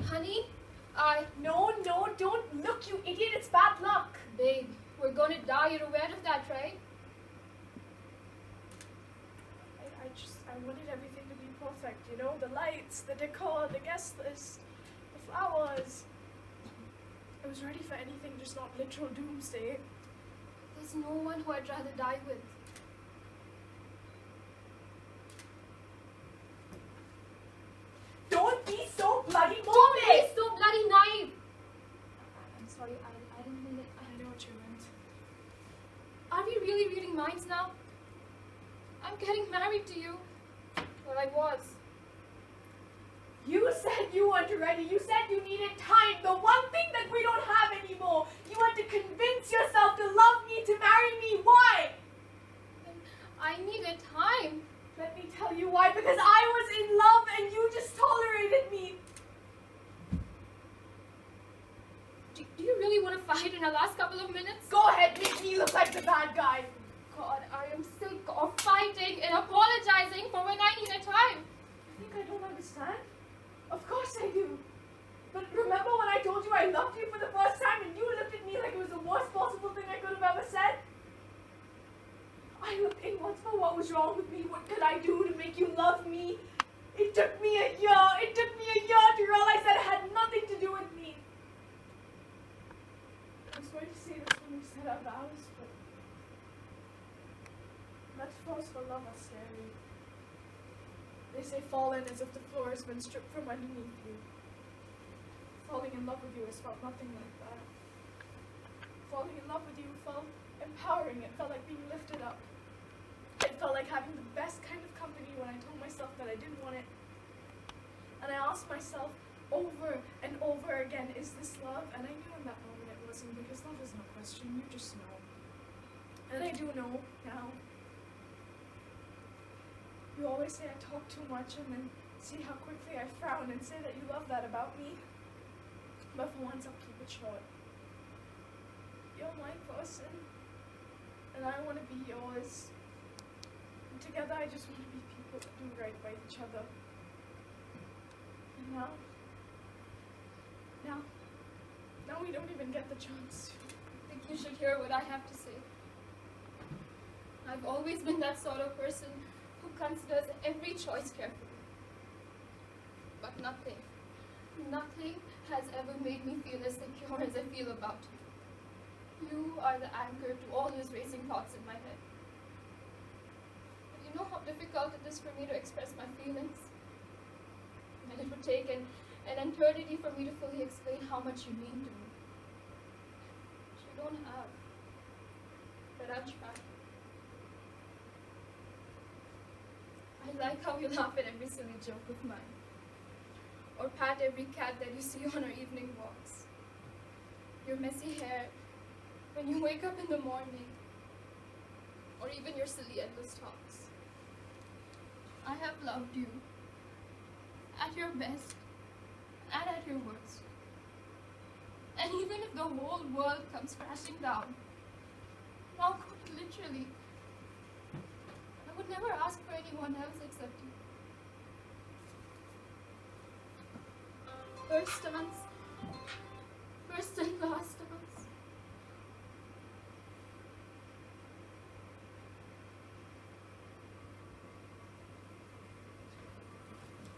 Honey, No, don't look, you idiot, it's bad luck. Babe, we're gonna die. You're aware of that, right? I wanted everything to be perfect, you know? The lights, the decor, the guest list, the flowers. I was ready for anything, just not literal doomsday. There's no one who I'd rather die with. Don't be so bloody morbid! Don't be so bloody naive! I'm sorry, I didn't mean it. I know what you meant. Are we really reading minds now? I'm getting married to you. Well, I was. You said you weren't ready. You said you needed time. The one thing that we don't have anymore. You had to convince yourself to love me, to marry me. Why? I needed time. Let me tell you why. Because I was in love and you just tolerated me. Do you really want to fight in the last couple of minutes? Go ahead, make me look like the bad guy. God, I am sick of fighting and apologizing for when I needed time. You think I don't understand? Of course I do. But remember when I told you I loved you for the first time and you looked at me like it was the worst possible thing I could have ever said? I looked inwards for what was wrong with me. What could I do to make you love me? It took me a year. It took me a year to realize that it had nothing to do with me. I was going to say this when we said our vows, but metaphors for love are scary. They say fallen as if the floor has been stripped from underneath you. Falling in love with you has felt nothing like that. Falling in love with you felt empowering. It felt like being lifted up. It felt like having the best kind of company when I told myself that I didn't want it. And I asked myself over and over again, is this love? And I knew in that moment it wasn't, because love is no question, you just know. And I do know now. You always say I talk too much and then see how quickly I frown and say that you love that about me. But for once I'll keep it short. You're my person, and I want to be yours. And together I just want to be people that do right by each other. And now we don't even get the chance to. I think you should hear what I have to say. I've always been that sort of person who considers every choice carefully. But nothing has ever made me feel as secure as I feel about you. You are the anchor to all those racing thoughts in my head. But you know how difficult it is for me to express my feelings? And it would take an eternity for me to fully explain how much you mean to me. Which you don't have. But I'll try. I like how you laugh at every silly joke of mine. Or pat every cat that you see on our evening walks. Your messy hair when you wake up in the morning. Or even your silly endless talks. I have loved you. At your best and at your worst. And even if the whole world comes crashing down, now quite literally, I would never ask for anyone else except you. First and last,